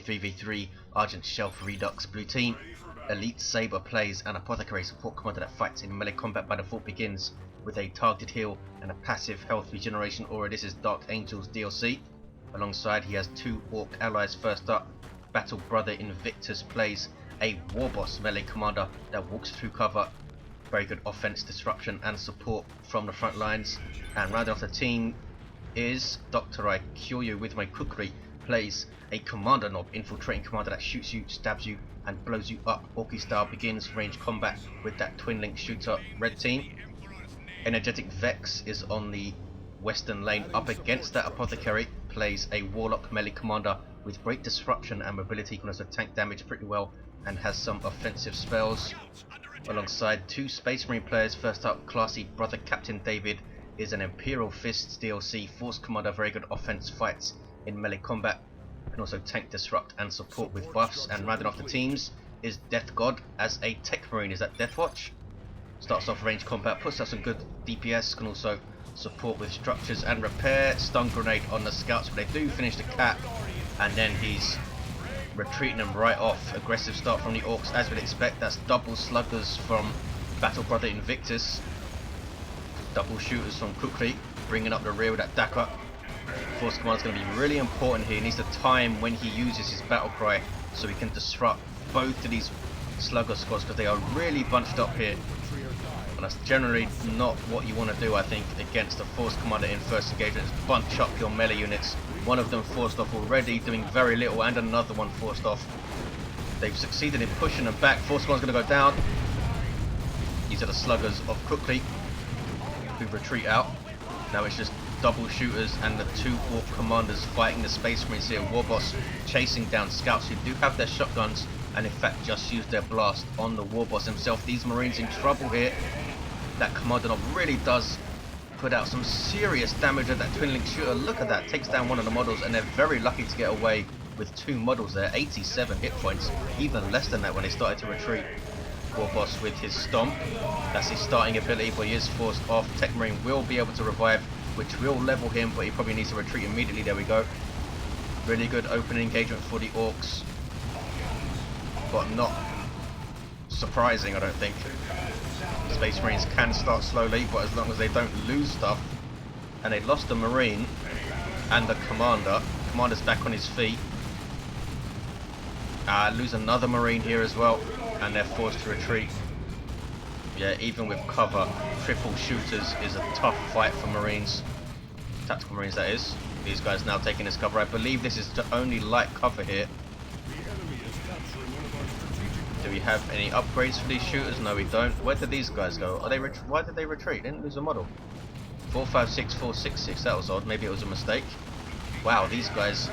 3v3 Argent Shelf Redux. Blue team, Elitesaber plays an Apothecary support commander that fights in melee combat by default, begins with a targeted heal and a passive health regeneration aura. This is Dark Angel's DLC. Alongside he has two Orc allies. First up, Battle Brother Invictus plays a Warboss melee commander that walks through cover. Very good offense, disruption and support from the front lines. And rounding off the team is Dr. I Cure You with my Kukri plays a Kommando Nob infiltrating commander that shoots you, stabs you and blows you up. Orky style, begins range combat with that twin link shooter. Red team, energetic.vex is on the western lane up against that Apothecary, plays a Warlock melee commander with great disruption and mobility, can also tank damage pretty well and has some offensive spells. Alongside two Space Marine players. First up, classy Brother Captain David is an Imperial Fists DLC Force Commander, very good offense, fights in melee combat, can also tank, disrupt and support with buffs. And rounding off the teams is Deathgod as a Techmarine, is that Deathwatch. Starts off range combat, puts out some good DPS, can also support with structures and repair. Stun grenade on the scouts, but they do finish the cap, and then he's retreating them right off. Aggressive start from the Orks as we'd expect. That's double sluggers from Battle Brother Invictus, double shooters from Kukri, bringing up the rear with that Daka. Force command is going to be really important here. He needs to time when he uses his battle cry so he can disrupt both of these slugger squads, because they are really bunched up here, and that's generally not what you want to do, I think, against a Force commander in first engagement. Is bunch up your melee units. One of them forced off already, doing very little, and another one forced off. They've succeeded in pushing them back. Force command's going to go down. These are the sluggers of Kukri who retreat out. Now it's just double shooters and the two Orc commanders fighting the Space Marines here. Warboss chasing down scouts who do have their shotguns, and in fact just used their blast on the Warboss himself. These Marines in trouble here. That Kommando Nob really does put out some serious damage at that twin link shooter. Look at that, takes down one of the models, and they're very lucky to get away with two models there. 87 hit points, even less than that when they started to retreat. Warboss with his stomp, that's his starting ability, but he is forced off. Techmarine will be able to revive, which will level him, but he probably needs to retreat immediately. There we go. Really good opening engagement for the Orks, but not surprising, I don't think. Space Marines can start slowly, but as long as they don't lose stuff. And they lost the Marine and the Commander. Commander's back on his feet. Lose another Marine here as well, and they're forced to retreat. Yeah, even with cover, triple shooters is a tough fight for Marines. Tactical Marines, that is. These guys now taking this cover. I believe this is the only light cover here. Do we have any upgrades for these shooters? No, we don't. Where did these guys go? Are they why did they retreat? They didn't lose a model. 456, 466, that was odd. Maybe it was a mistake. Wow, these guys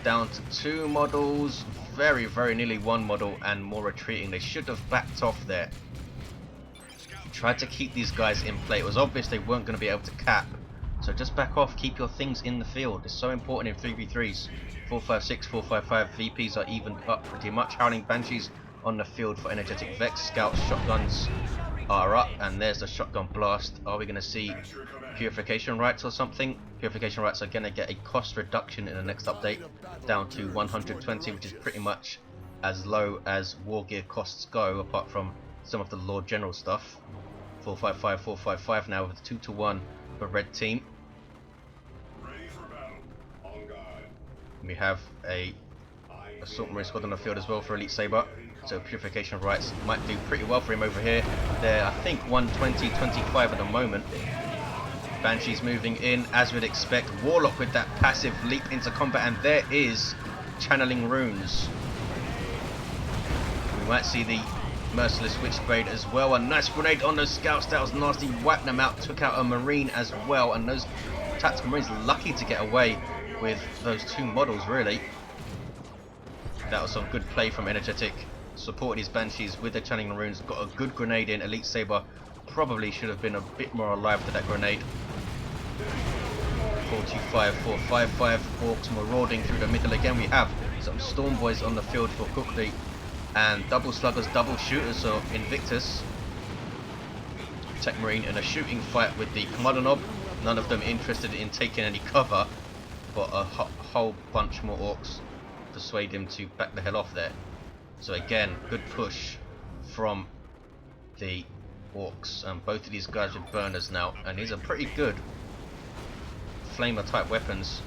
down to two models. Very, very nearly one model and more retreating. They should have backed off there. Tried to keep these guys in play. It was obvious they weren't going to be able to cap. So just back off, keep your things in the field. It's so important in 3v3s. 456, 455 VPs are evened up pretty much. Howling Banshees on the field for energetic.vex. Scouts, shotguns are up, and there's the shotgun blast. Are we going to see purification rights or something? Purification rights are going to get a cost reduction in the next update, down to 120, which is pretty much as low as war gear costs go, apart from some of the Lord General stuff. 455, 455 now with 2-to-1 for red team. We have a Assault Marine squad on the field as well for Elitesaber. So purification rights might do pretty well for him over here. They're, I think, 120, 25 at the moment. Banshees moving in as we'd expect. Warlock with that passive leap into combat, and there is channeling runes. We might see the merciless Witchblade as well. A nice grenade on those scouts, that was nasty. Wiped them out, took out a Marine as well, and those tactical Marines lucky to get away with those two models, really. That was some good play from Energetic. Supported his Banshees with the channeling runes. Got a good grenade in. Elitesaber probably should have been a bit more alive to that grenade. 425, 455. Orks marauding through the middle again. We have some Storm Boys on the field for Kukri, and double sluggers, double shooters of Invictus. Techmarine in a shooting fight with the Kommando Nob. None of them interested in taking any cover, but a whole bunch more Orks persuade him to back the hell off there. So again, good push from the Orks. Both of these guys with burners now, and these are pretty good flamer type weapons.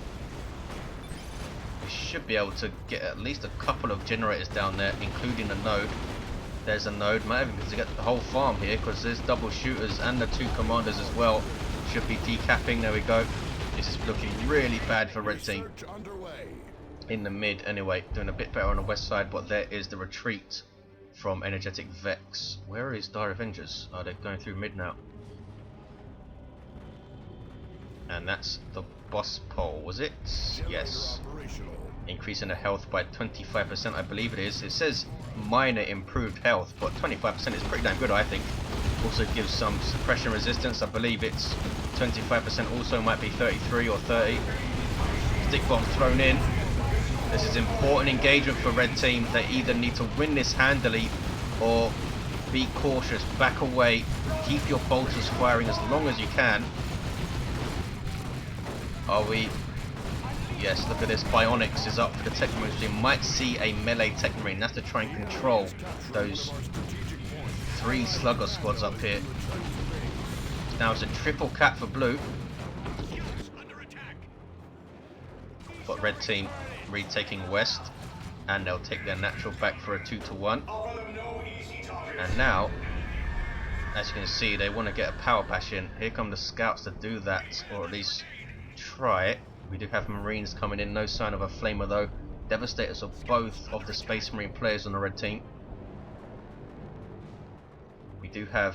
We should be able to get at least a couple of generators down there, including a node. There's a node. Might even be able to get the whole farm here, because there's double shooters and the 2 commanders as well. Should be decapping. There we go. This is looking really bad for red team. In the mid anyway, doing a bit better on the west side, but there is the retreat from energetic.vex. Where is Dire Avengers? Oh, they're going through mid now. And that's the boss pole, was it? Yes. Increasing the health by 25%, I believe it is. It says minor improved health, but 25% is pretty damn good, I think. Also gives some suppression resistance. I believe it's 25%, also might be 33 or 30. Stick bomb thrown in. This is important engagement for red team. They either need to win this handily or be cautious, back away, keep your bolters firing as long as you can. Are we? Yes, look at this. Bionics is up for the Techmarine. So you might see a melee Techmarine. That's to try and control those 3 slugger squads up here. Now it's a triple cap for blue. But red team retaking west, and they'll take their natural back for a 2-to-1. And now, as you can see, they want to get a power bash in. Here come the scouts to do that, or at least try it. We do have Marines coming in, no sign of a flamer though. Devastators of both of the Space Marine players on the red team. We do have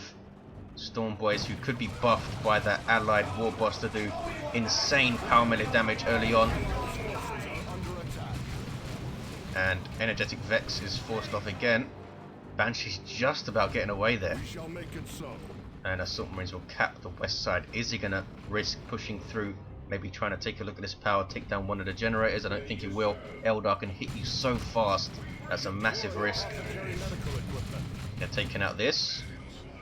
Storm Boys who could be buffed by that allied Warboss to do insane power melee damage early on. And energetic Vex is forced off again. Banshee's just about getting away there. And Assault Marines will cap the west side. Is he going to risk pushing through? Maybe trying to take a look at this power, take down one of the generators. I don't think he will. Eldar can hit you so fast. That's a massive risk. They're taking out this.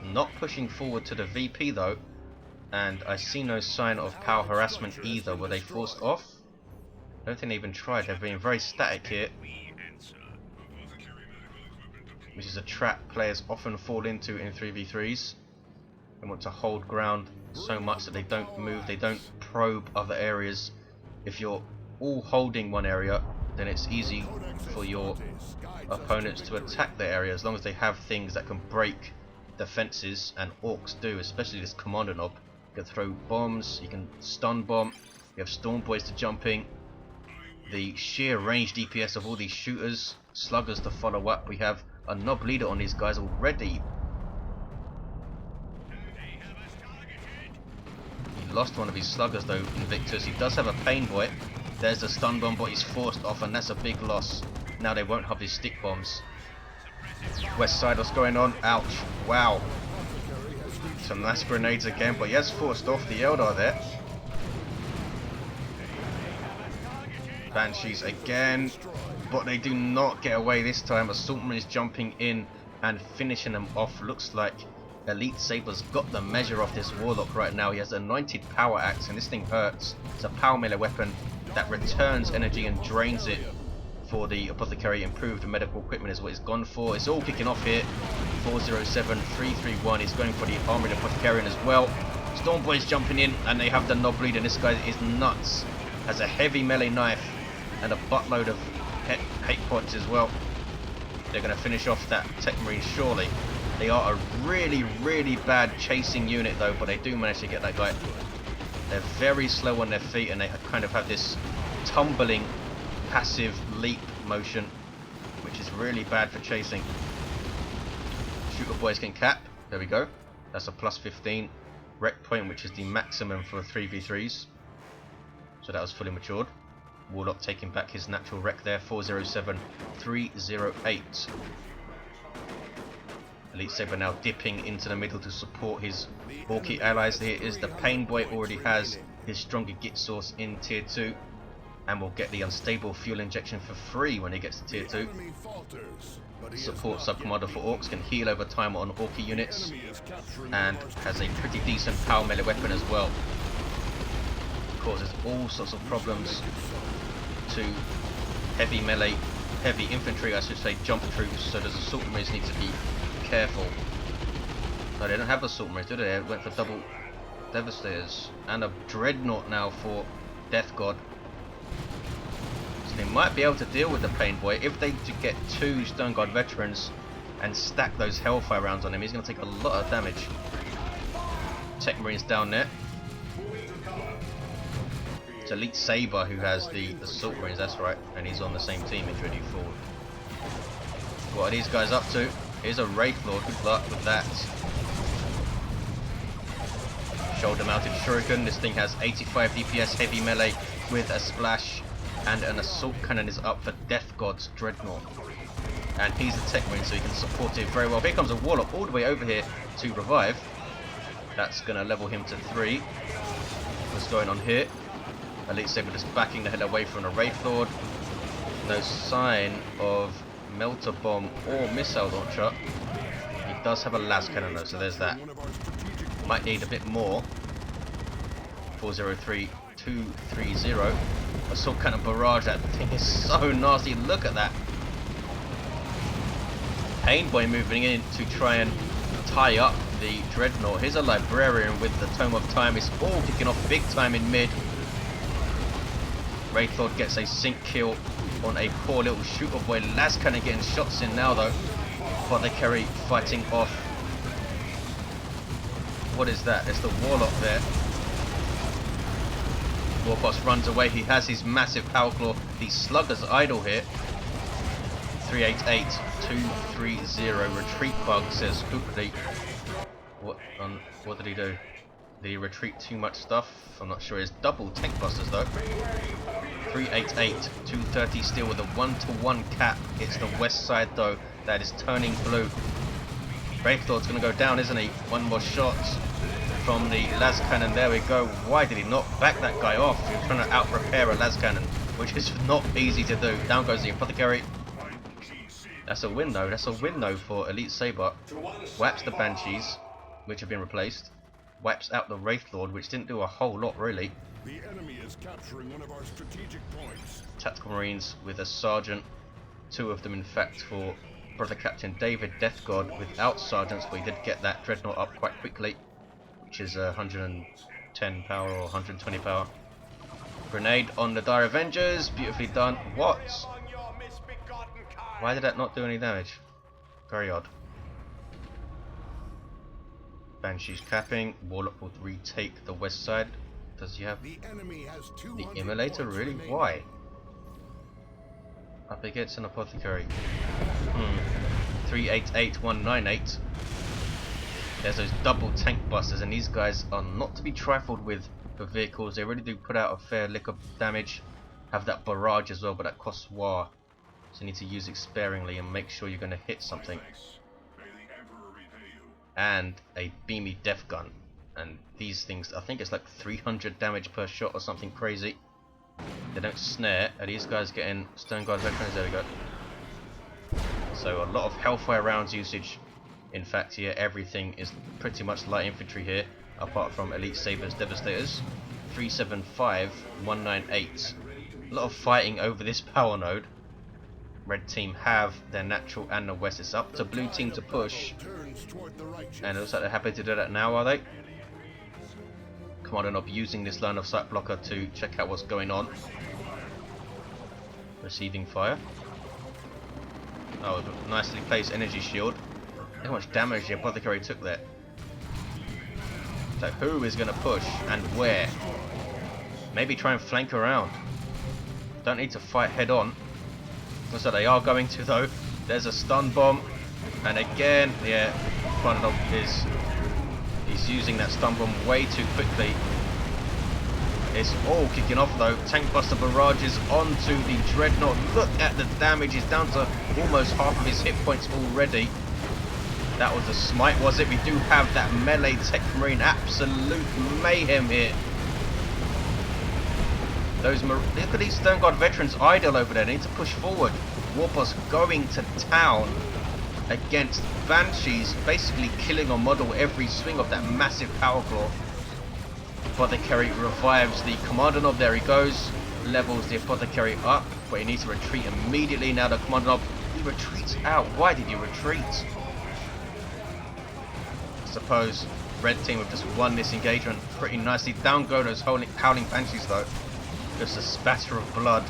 Not pushing forward to the VP though. And I see no sign of power harassment either. Were they forced off? I don't think they even tried. They're being very static here. Which is a trap players often fall into in 3v3s. They want to hold ground so much that they don't move, they don't probe other areas. If you're all holding one area, then it's easy for your opponents to attack the area as long as they have things that can break defenses, and Orks do, especially this Kommando Nob. You can throw bombs, you can stun bomb, you have Storm Boys to jumping. The sheer range DPS of all these shooters, sluggers to follow up. We have a Nob leader on these guys already. He lost one of his sluggers though, Invictus. He does have a pain boy. There's the stun bomb, but he's forced off, and that's a big loss. Now they won't have his stick bombs. West side, what's going on? Ouch. Wow. Some nice grenades again, but he has forced off the Eldar there. Banshees again, but they do not get away this time. Assault Marine is jumping in and finishing them off. Looks like Elitesaber's got the measure of this Warlock right now. He has Anointed Power Axe, and this thing hurts. It's a power melee weapon that returns energy and drains it for the Apothecary. Improved medical equipment is what he's gone for. It's all kicking off here. 407, 331. He's going for the Armored Apothecarian as well. Storm Boys jumping in, and they have the Nob lead, and this guy is nuts. Has a heavy melee knife and a buttload of hate pods as well. They're going to finish off that Techmarine surely. They are a really, really bad chasing unit though, but they do manage to get that guy. They're very slow on their feet, and they kind of have this tumbling passive leap motion, which is really bad for chasing. Shooter Boys can cap. There we go. That's a plus 15 rec point, which is the maximum for 3v3s. So that was fully matured. Warlock taking back his natural wreck there. 407, 308. Elitesaber now dipping into the middle to support his Orky allies. Here is the Pain Boy, already has his stronger git source in tier 2, and will get the unstable fuel injection for free when he gets to tier 2. Support subcommander for Orks can heal over time on Orky units, and has a pretty decent power melee weapon as well. Causes all sorts of problems to heavy melee, heavy infantry, I should say, jump troops, so those assault marines need to be careful. No, they don't have assault marines, do they? They went for double devastators and a dreadnought now for Deathgod. So they might be able to deal with the Pain Boy if they get 2 Stone Guard veterans and stack those Hellfire rounds on him. He's going to take a lot of damage. Techmarine's down there. It's Elitesaber who has the assault marines, that's right, and he's on the same team as Ready Forward. What are these guys up to? Here's a Wraith Lord, good luck with that. Shoulder mounted Shuriken, this thing has 85 DPS heavy melee with a splash, and an assault cannon is up for Deathgod's Dreadnought. And he's the Techmarine, so he can support it very well. Here comes a Warlock all the way over here to revive. That's going to level him to 3. What's going on here? Elitesaber just backing the hell away from the Wraith Lord. No sign of Melter Bomb or Missile Launcher. He does have a Las Cannon though, so there's that. Might need a bit more. 403230. Assault Cannon Barrage, that thing is so nasty. Look at that. Pain Boy moving in to try and tie up the Dreadnought. Here's a Librarian with the Tome of Time. It's all kicking off big time in mid. Wraith Lord gets a sync kill on a poor little shooter boy. Las Cannon getting shots in now though. Apothecary fighting off. What is that? It's the Warlock there. Warboss runs away. He has his massive Power Claw. The Slugger's idle here. 388230 retreat bug, says Kukri. What did he do? Did he retreat too much stuff? I'm not sure. It's double tank busters though. 388230 still with a 1-to-1 cap. It's the west side though that is turning blue. Wraith Lord's going to go down, isn't he? One more shot from the Las Cannon. There we go. Why did he not back that guy off? He was trying to out repair a Las Cannon, which is not easy to do. Down goes the Apothecary. That's a win though. That's a win though for Elitesaber. Wipes the Banshees, which have been replaced. Wipes out the Wraith Lord, which didn't do a whole lot really. The enemy is capturing one of our strategic points. Tactical Marines with a Sergeant. 2 of them in fact for Brother Captain David Deathgod without Sergeants, but he did get that Dreadnought up quite quickly, which is 110 power or 120 power. Grenade on the Dire Avengers, beautifully done. What? Why did that not do any damage? Very odd. Banshee's capping. Warlock will retake the west side. Does he have the Immolator? Really? Why? Up against an Apothecary. 388198. There's those double tank busters, and these guys are not to be trifled with for vehicles. They really do put out a fair lick of damage. Have that barrage as well, but that costs war. So you need to use it sparingly and make sure you're going to hit something. And a beamy death gun. And these things, I think it's like 300 damage per shot or something crazy. They don't snare. Are these guys getting Stone Guard veterans? There we go. So a lot of Hellfire rounds usage. In fact, here everything is pretty much light infantry here, apart from Elitesaber's Devastators. 375198. A lot of fighting over this power node. Red team have their natural and the west. It's up to blue team to push. And it looks like they're happy to do that now, are they? Kommando Nob using this line of sight blocker to check out what's going on. Receiving fire. Oh, nicely placed energy shield. Look how much damage the Apothecary took there. So who is going to push and where? Maybe try and flank around. Don't need to fight head on. So they are going to though. There's a stun bomb. And again, yeah, Kommando Nob he's using that stun bomb way too quickly. It's all kicking off though. Tank buster barrages onto the Dreadnought. Look at the damage. He's down to almost half of his hit points already. That was a smite, was it? We do have that melee Techmarine. Absolute mayhem here. Look at these Stone Guard veterans idle over there. They need to push forward. Warboss going to town against Banshees, basically killing a model every swing of that massive power claw. Apothecary revives the Kommando Nob. There he goes. Levels the Apothecary up. but he needs to retreat immediately now. The Kommando Nob, he retreats out. Why did you retreat? I suppose red team have just won this engagement pretty nicely. Down go those howling banshees though. Just a spatter of blood.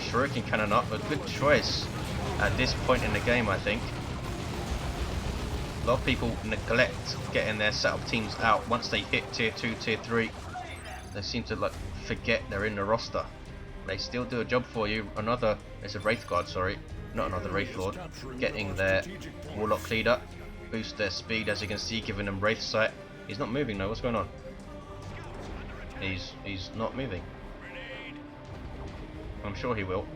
Shuriken cannon up, a good choice at this point in the game, I think. A lot of people neglect getting their setup teams out once they hit tier 2, tier 3. They seem to like forget they're in the roster. They still do a job for you. It's a Wraith Guard, sorry, not another Wraith Lord. Getting their Warlock leader, boost their speed, as you can see, giving them Wraith sight. He's not moving though. What's going on? He's not moving. I'm sure he will.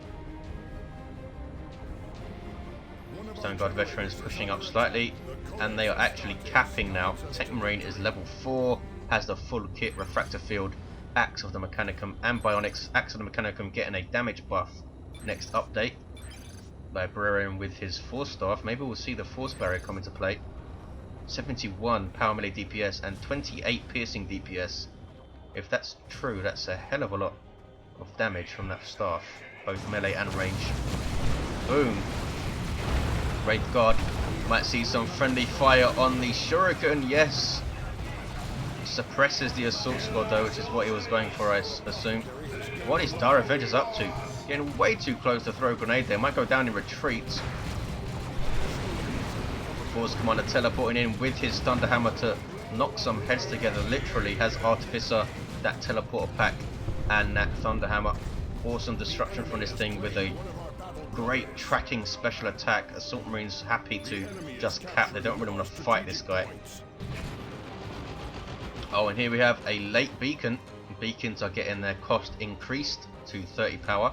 Stone Guard veterans pushing up slightly, and they are actually capping now. Techmarine is level 4, has the full kit, refractor field, Axe of the Mechanicum and Bionics. Axe of the Mechanicum getting a damage buff next update. Librarian with his Force Staff. Maybe we'll see the Force Barrier come into play. 71 power melee DPS and 28 piercing DPS. If that's true, that's a hell of a lot of damage from that staff, both melee and range. Boom. Wraith Guard might see some friendly fire on the Shuriken. Yes. Suppresses the assault squad though, which is what he was going for, I assume. What is Dire Avengers up to? Getting way too close to throw a grenade there. Might go down in retreat. Force Commander teleporting in with his Thunderhammer to knock some heads together. Literally has Artificer, that teleporter pack, and that Thunderhammer. Awesome destruction from this thing with a great tracking special attack. Assault Marines happy to just cap. They don't really want to fight this guy. Oh, and here we have a late beacon. Beacons are getting their cost increased to 30 power,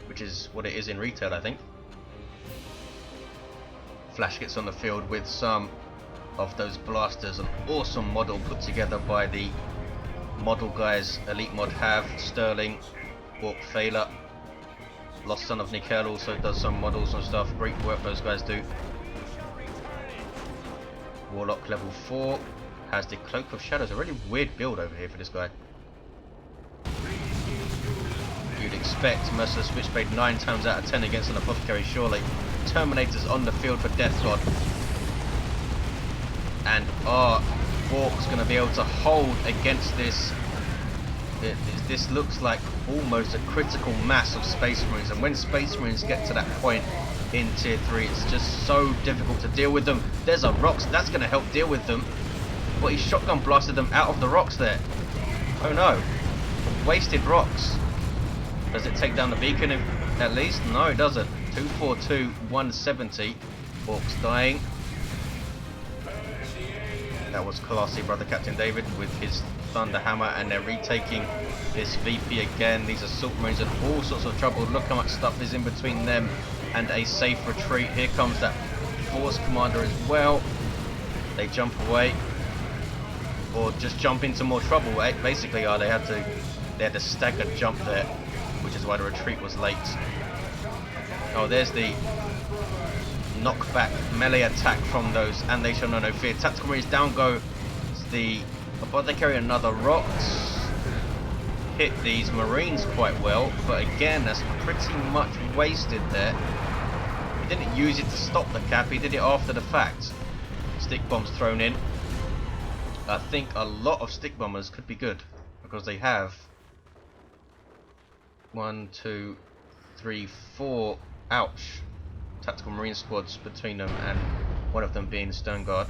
which is what it is in retail, I think. Flash gets on the field with some of those blasters. An awesome model put together by the model guys. Elite Mod have Sterling, Ork Phaler. Lost Son of Nickel also does some models and stuff. Great work those guys do. Warlock level 4 has the Cloak of Shadows. A really weird build over here for this guy. You'd expect Merciless Switchblade 9 times out of 10 against an Apothecary, surely. Terminators on the field for Deathgod. And are Orks going to be able to hold against this? This looks like almost a critical mass of Space Marines, and when Space Marines get to that point in tier 3, it's just so difficult to deal with them. There's a rocks, that's going to help deal with them. But he shotgun blasted them out of the rocks there. Oh no. Wasted rocks. Does it take down the beacon at least? No, it doesn't. 242, 170. Orks dying. That was classy, Brother Captain David, with his Thunderhammer, and they're retaking this VP again. These Assault Marines in all sorts of trouble. Look how much stuff is in between them and a safe retreat. Here comes that Force Commander as well. They jump away, or just jump into more trouble. Basically, they had to stagger jump there, which is why the retreat was late. Oh, there's the knockback melee attack from those, and they shall know no fear. Tactical Marines down go the Apothecary. Another rocks hit these Marines quite well, but again, that's pretty much wasted there. He didn't use it to stop the cap, he did it after the fact. Stick bombs thrown in. I think a lot of stick bombers could be good, because they have 1, 2, 3, 4 ouch tactical marine squads between them, and one of them being Stone Guard.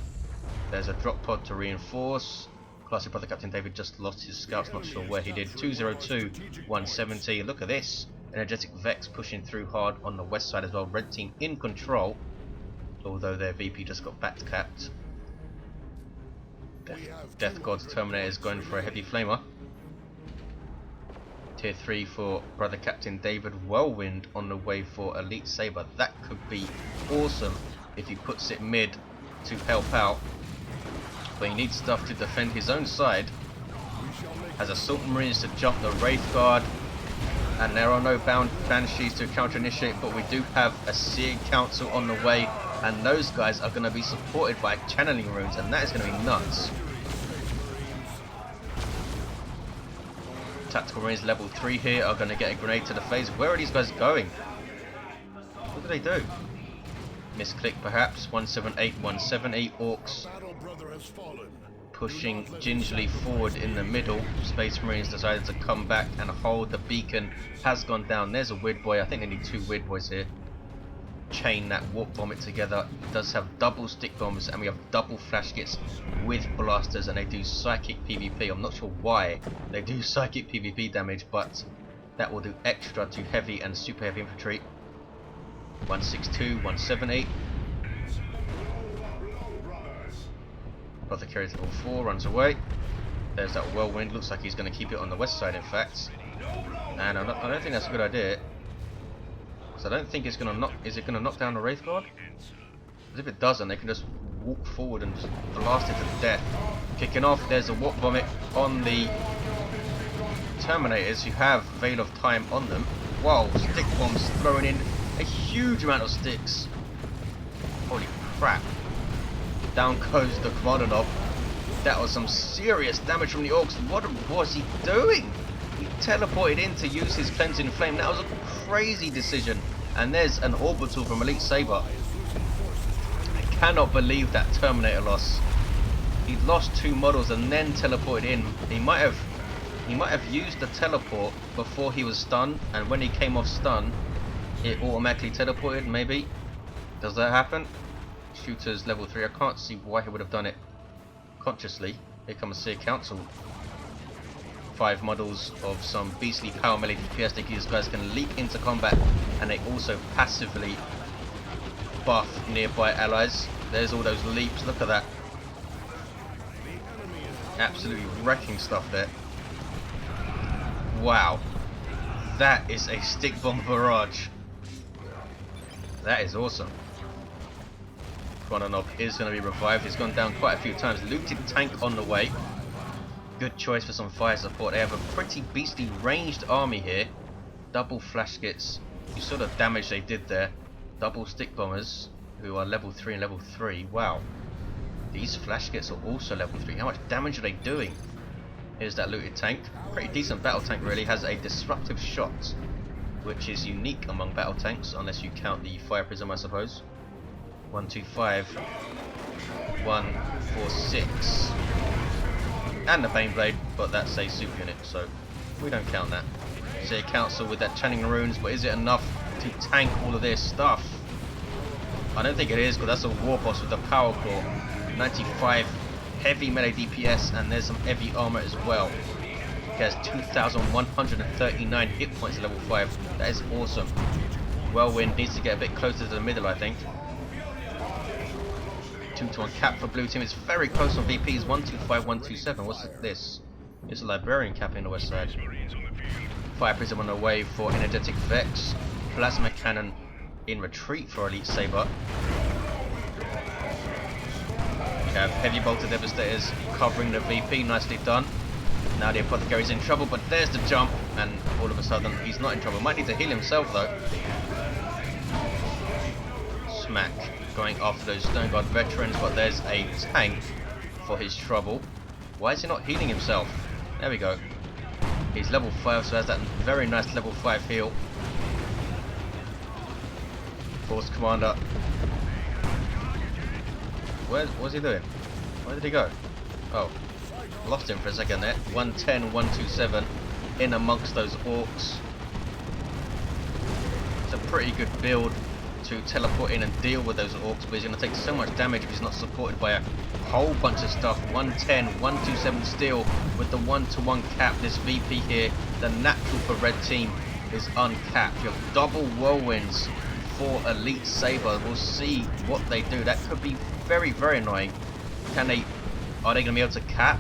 There's a drop pod to reinforce. Classic Brother Captain David just lost his scouts, not sure where he did. 202, 170. Look at this. Energetic Vex pushing through hard on the west side as well. Red team in control, although their VP just got back capped. Deathgod's Terminator is going for a heavy flamer. Tier 3 for Brother Captain David. Whirlwind on the way for Elitesaber. That could be awesome if he puts it mid to help out. But he needs stuff to defend his own side. Has Assault Marines to jump the Wraith Guard. And there are no Banshees to counter-initiate, but we do have a Seared Council on the way. And those guys are going to be supported by channeling runes, and that is going to be nuts. Tactical Marines level 3 here are going to get a grenade to the face. Where are these guys going? What do they do? Misclick perhaps. 178, 170. Orks Battle brother has fallen. pushing gingerly forward in the middle. Space Marines decided to come back and hold. The beacon has gone down. There's a weird boy. I think they need 2 weird boys here. Chain that warp vomit together. It does have double stick bombs, and we have double flash kits with blasters, and they do psychic PvP. I'm not sure why they do psychic PvP damage, but that will do extra to heavy and super heavy infantry. 162, 170. Apothecary level 4 runs away. There's that whirlwind. Looks like he's going to keep it on the west side, in fact. And I don't think that's a good idea. I don't think it's gonna knock. Is it gonna knock down the Wraith Guard? Because if it doesn't, they can just walk forward and just blast it to death. Kicking off. There's a warp vomit on the Terminators who have Veil of Time on them. Wow! Stick bombs throwing in a huge amount of sticks. Holy crap! Down goes the Kommando Nob. That was some serious damage from the Orks. What was he doing? He teleported in to use his cleansing flame. That was a crazy decision. And there's an orbital from Elitesaber. I cannot believe that Terminator loss. He lost 2 models and then teleported in. He might have used the teleport before he was stunned, and when he came off stun, it automatically teleported. Maybe. Does that happen? Shooter's level 3. I can't see why he would have done it consciously. Here comes Seer Council. 5 models of some beastly power melee DPS. These guys can leap into combat, and they also passively buff nearby allies. There's all those leaps. Look at that. Absolutely wrecking stuff there. Wow. That is a stick bomb barrage. That is awesome. Kommando Nob is going to be revived. He's gone down quite a few times. Looted tank on the way. Good choice for some fire support. They have a pretty beastly ranged army here. Double flash kits. You saw the damage they did there. Double stick bombers who are level 3 and level 3. Wow. These flash kits are also level 3. How much damage are they doing? Here's that looted tank. Pretty decent battle tank really. Has a disruptive shot, which is unique among battle tanks, unless you count the fire prism, I suppose. 125. 146. And the Baneblade, but that's a super unit, so we don't count that. Seer Council with that channeling runes, but is it enough to tank all of this stuff? I don't think it is, because that's a Warboss with the power core. 95 heavy melee DPS, and there's some heavy armor as well. He has 2,139 hit points at level 5. That is awesome. Whirlwind needs to get a bit closer to the middle, I think. 2-to-1 cap for blue team. It's very close on VPs. 125, 127. What's this? It's a librarian cap in the west side. Fire prism on the way for energetic vex. Plasma cannon in retreat for Elitesaber. We have heavy bolter devastators covering the VP. Nicely done. Now the Apothecary's in trouble, but there's the jump, and all of a sudden he's not in trouble. Might need to heal himself though. Smack. Going after those Stone Guard veterans, but there's a tank for his trouble. Why is he not healing himself? There we go. He's level 5, so has that very nice level 5 heal. Force Commander. Where was he doing? Where did he go? Oh, lost him for a second there. 110, 127 in amongst those Orks. It's a pretty good build to teleport in and deal with those Orks, but he's going to take so much damage if he's not supported by a whole bunch of stuff. 110, 127 steel with the 1-to-1 cap. This VP here, the natural for red team, is uncapped. You have double whirlwinds for Elitesaber. We'll see what they do. That could be very, very annoying. Are they going to be able to cap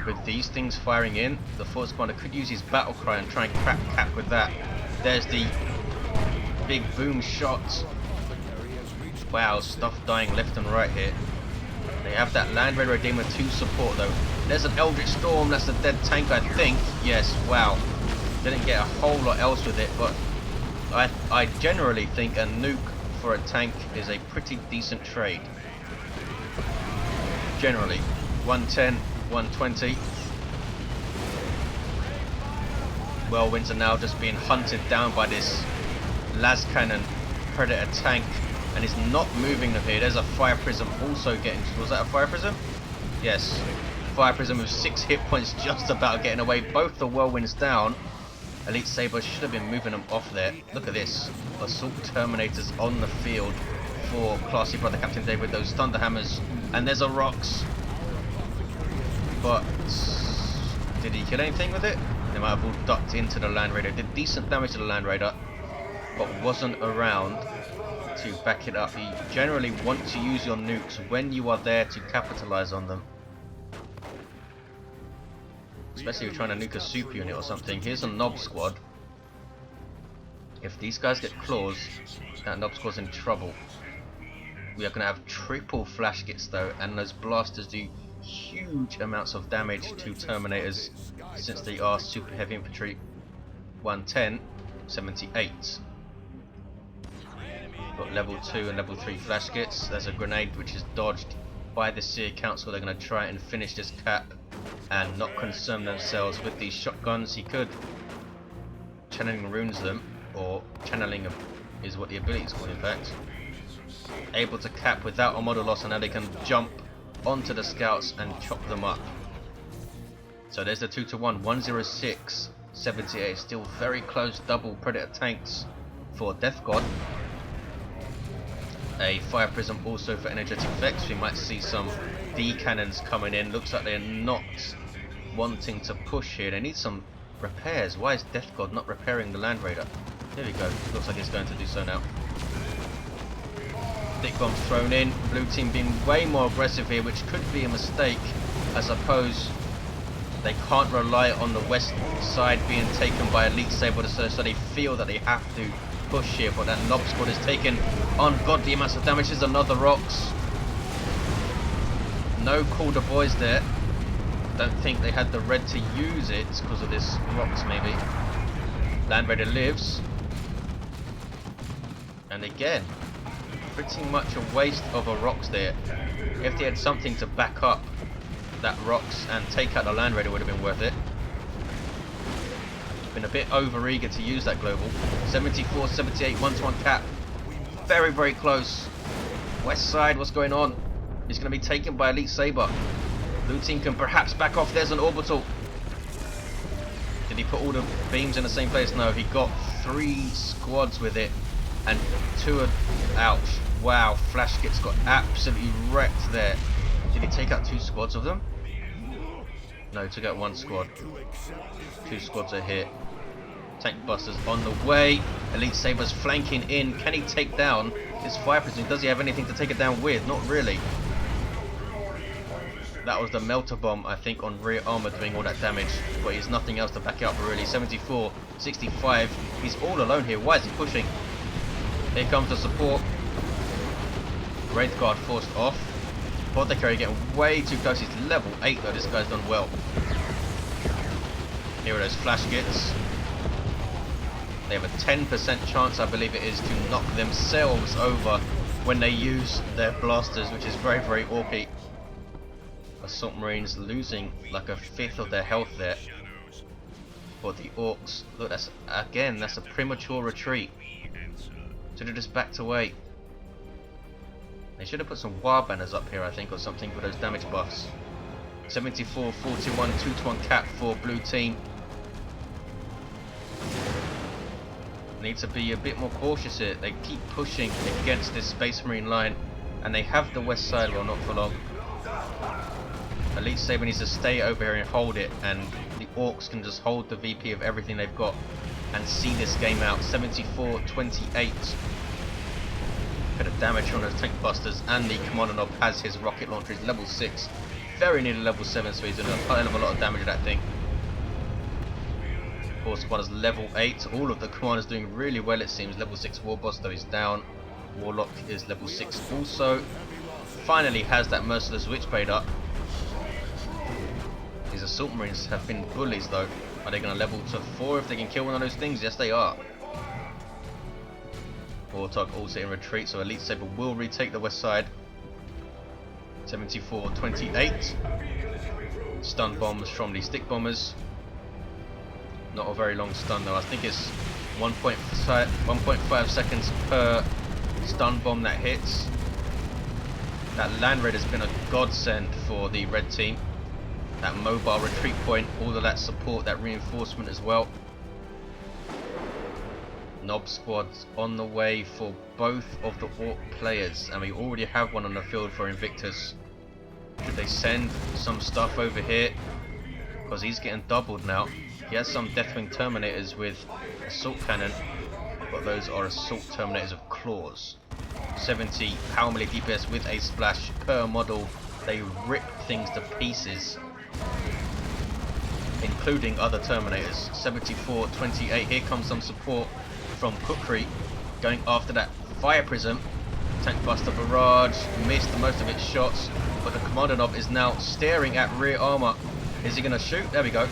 with these things firing in? The Force Commander could use his battle cry and try and cap with that. There's the big boom shots. Wow, stuff dying left and right here. They have that Land Raider Redeemer to support though. There's an Eldritch Storm, that's a dead tank I think. Yes, wow. Didn't get a whole lot else with it, but I generally think a nuke for a tank is a pretty decent trade. Generally. 110, 120. Whirlwinds are now just being hunted down by this las cannon predator tank, and it's not moving them here. There's a fire prism also getting. Was that a fire prism? Yes. Fire prism with 6 hit points, just about getting away. Both the whirlwinds down. Elitesaber should have been moving them off there. Look at this. Assault Terminators on the field for classy brother Captain Dave with those Thunderhammers. And there's a Rocks. But did he kill anything with it? They might have all ducked into the Land Raider. Did decent damage to the Land Raider, but wasn't around to back it up. You generally want to use your nukes when you are there to capitalize on them. Especially if you're trying to nuke a super unit or something. Here's a Nob squad. If these guys get claws, that Nob squad's in trouble. We are going to have triple flash kits though, and those blasters do huge amounts of damage to Terminators since they are super heavy infantry. 110, 78. Got level 2 and level 3 flash kits. There's a grenade which is dodged by the Seer Council. They're going to try and finish this cap and not concern themselves with these shotguns. He could channeling runes them, or channeling is what the ability is called in fact. Able to cap without a model loss, and now they can jump onto the scouts and chop them up. So there's the 2-to-1, 106, 78. Still very close double predator tanks for Deathgod. A fire prism also for energetic.vex. We might see some D cannons coming in. Looks like they're not wanting to push here. They need some repairs. Why is Deathgod not repairing the Land Raider? There we go. Looks like he's going to do so now. Stick bombs thrown in. Blue team being way more aggressive here, which could be a mistake. I suppose they can't rely on the west side being taken by Elitesaber, so they feel that they have to push here. But that Nob squad is taking ungodly amounts of damage. There's another Rocks. No Calder boys there. Don't think they had the red to use it because of this Rocks maybe. Land Raider lives. And again, pretty much a waste of a Rocks there. If they had something to back up that Rocks and take out the Land Raider, would have been worth it. Been a bit over eager to use that global. 74, 78, 1-to-1 cap. Very, very close. West side, what's going on? He's going to be taken by Elitesaber. Blue team can perhaps back off. There's an orbital. Did he put all the beams in the same place? No, he got 3 squads with it. And 2 are... Ouch. Wow, flash kits got absolutely wrecked there. Did he take out 2 squads of them? No, he took out 1 squad. 2 squads are hit. Tank busters on the way. Elitesaber's flanking in. Can he take down this fire prism? Does he have anything to take it down with? Not really. That was the melter bomb, I think, on rear armor doing all that damage. But he's nothing else to back it up really. 74, 65. He's all alone here. Why is he pushing? Here comes the support. Wraith Guard forced off. Apothecary getting way too close. He's level 8 though. This guy's done well. Here are those flash kits. They have a 10% chance, I believe it is, to knock themselves over when they use their blasters, which is very, very orky. Assault Marines losing like a 1/5 of their health there. For the Orks. Look, that's a premature retreat. Should have just backed away. They should have put some war banners up here, I think, or something for those damage buffs. 74, 41, 2-to-1 cap for blue team. Need to be a bit more cautious here. They keep pushing against this Space Marine line, and they have the west side, well, not for long. Elitesaber needs to stay over here and hold it, and the Orks can just hold the VP of everything they've got and see this game out. 74, 28. Bit of damage on those tank busters, and the Kommando Nob has his rocket launcher. He's level 6, very nearly level 7, so he's doing a hell of a lot of damage to that thing. Of course, one is level 8. All of the commanders doing really well, it seems. Level 6 Warboss, though, he's down. Warlock is level 6 also. Finally has that Merciless Witchblade up. These Assault Marines have been bullies, though. Are they going to level to 4 if they can kill one of those things? Yes, they are. Warthog also in retreat, so Elitesaber will retake the west side. 74, 28. Stun bombs from the stick bombers. Not a very long stun though. I think it's 1.5 seconds per stun bomb that hits. That land raid has been a godsend for the red team. That mobile retreat point, all of that support, that reinforcement as well. Nob squads on the way for both of the Orc players, and we already have one on the field for Invictus. Should they send some stuff over here? Because he's getting doubled now. He has some Deathwing Terminators with Assault Cannon, but those are Assault Terminators of claws. 70 power melee DPS with a splash per model. They rip things to pieces, including other Terminators. 74-28. Here comes some support from Kukri, going after that Fire Prism. Tank Buster Barrage missed most of its shots, but the Kommando Nob is now staring at rear armor. Is he going to shoot? There we go.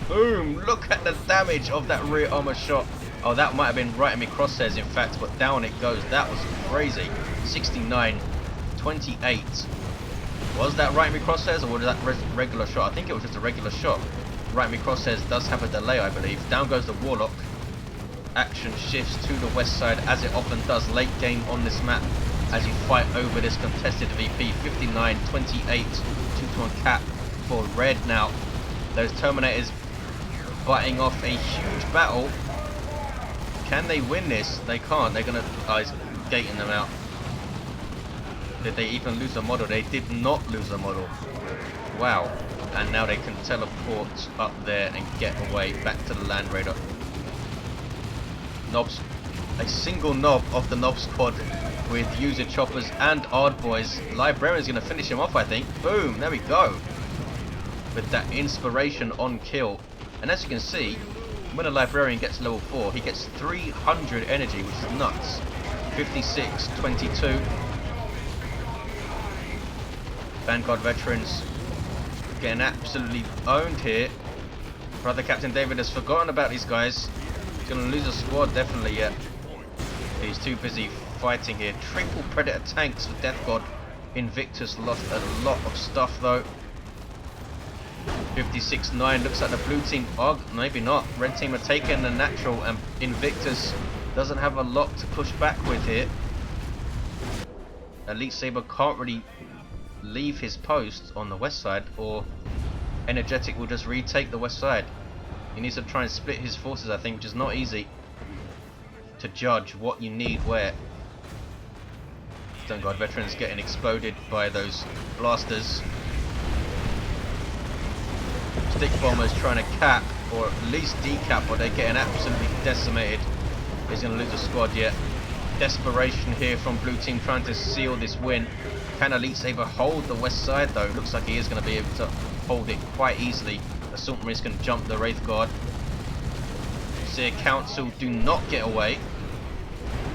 Boom! Look at the damage of that rear armor shot. Oh, that might have been right in my crosshairs in fact, but down it goes. That was crazy. 69-28. Was that right in my crosshairs, or was that regular shot? I think it was just a regular shot. Right in my crosshairs does have a delay, I believe. Down goes the Warlock. Action shifts to the west side, as it often does late game on this map, as you fight over this contested VP. 59-28, 2-1 cap for red now. Those Terminators fighting off a huge battle. Can they win this? They can't. They're gonna. Oh, he's gating them out. Did they even lose a model? They did not lose a model. Wow. And now they can teleport up there and get away back to the Land Raider. Nobs, a single Nob of the Nob squad with user choppers and Ard boys. Librarian's gonna finish him off, I think. Boom, there we go. With that inspiration on kill. And as you can see, when a Librarian gets level 4, he gets 300 energy, which is nuts. 56-22. Vanguard veterans getting absolutely owned here. Brother Captain David has forgotten about these guys. He's going to lose a squad definitely yet. He's too busy fighting here. Triple Predator tanks for Deathgod. Invictus lost a lot of stuff though. 56-9. Looks like the blue team, maybe not. Red team are taking the natural, and Invictus doesn't have a lot to push back with here. Elitesaber can't really leave his post on the west side, or Energetic will just retake the west side. He needs to try and split his forces, I think, which is not easy to judge what you need where. Stone Guard veterans getting exploded by those blasters. Stick bombers trying to cap, or at least decap, but they're getting absolutely decimated. He's going to lose a squad yet. Desperation here from blue team trying to seal this win. Can Elitesaber hold the west side though? Looks like he is going to be able to hold it quite easily. Assault Marines can jump the Wraith Guard. Seer Council do not get away.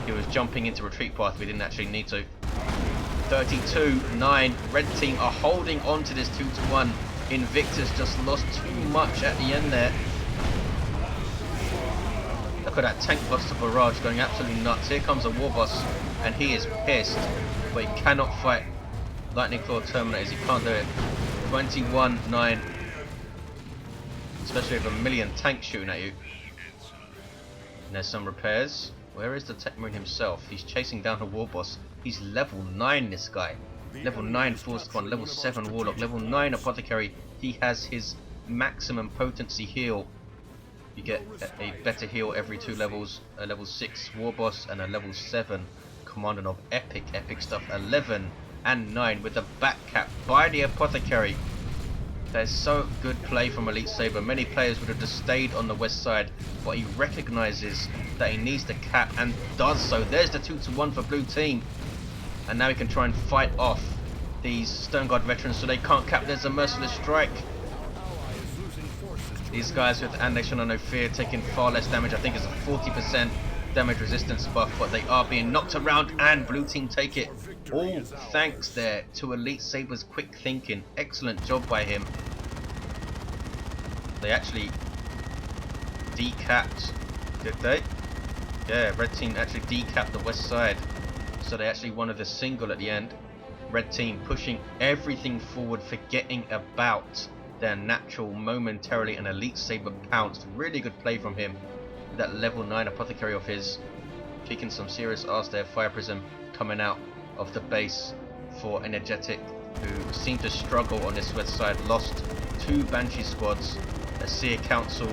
He was jumping into retreat path, we didn't actually need to. 32-9. Red team are holding on to this 2-1. Invictus just lost too much at the end there. Look at that Tank Buster Barrage going absolutely nuts. Here comes a Warboss, and he is pissed, but he cannot fight Lightning Claw Terminators. He can't do it. 21-9. Especially with a million tanks shooting at you. And there's some repairs. Where is the Techmarine himself? He's chasing down a Warboss. He's level 9, this guy. Level 9 Force One, level 7 Warlock, level 9 Apothecary. He has his maximum potency heal. You get a better heal every 2 levels. A level 6 Warboss and a level 7 Kommando Nob. Epic stuff. 11 and 9 with the back cap by the Apothecary. There's so good play from Elitesaber. Many players would have just stayed on the west side, but he recognizes that he needs to cap and does so. There's the 2-1 for blue team. And now he can try and fight off these Stone Guard veterans so they can't cap. There's a merciless strike. These guys with And They Shall Know No Fear taking far less damage. I think it's a 40% damage resistance buff, but they are being knocked around, and blue team take it. All thanks there to Elitesaber's quick thinking. Excellent job by him. They actually decapped, did they? Yeah, red team actually decapped the west side. So they actually wanted the single at the end. Red team pushing everything forward, forgetting about their natural momentarily, and Elitesaber pounced. Really good play from him. That level 9 Apothecary of his, kicking some serious ass there. Fire Prism coming out of the base for Energetic, who seemed to struggle on this west side. Lost 2 Banshee squads, a Seer Council,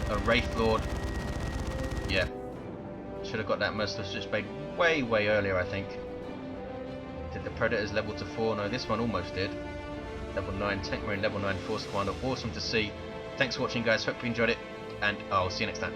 a Wraith Lord. Yeah, should have got that Merciless Switchblade way earlier, I think. Did the Predators level to 4? No, this one almost did. Level 9 Techmarine, level 9 Force Commander. Awesome to see. Thanks for watching, guys. Hope you enjoyed it, and I'll see you next time.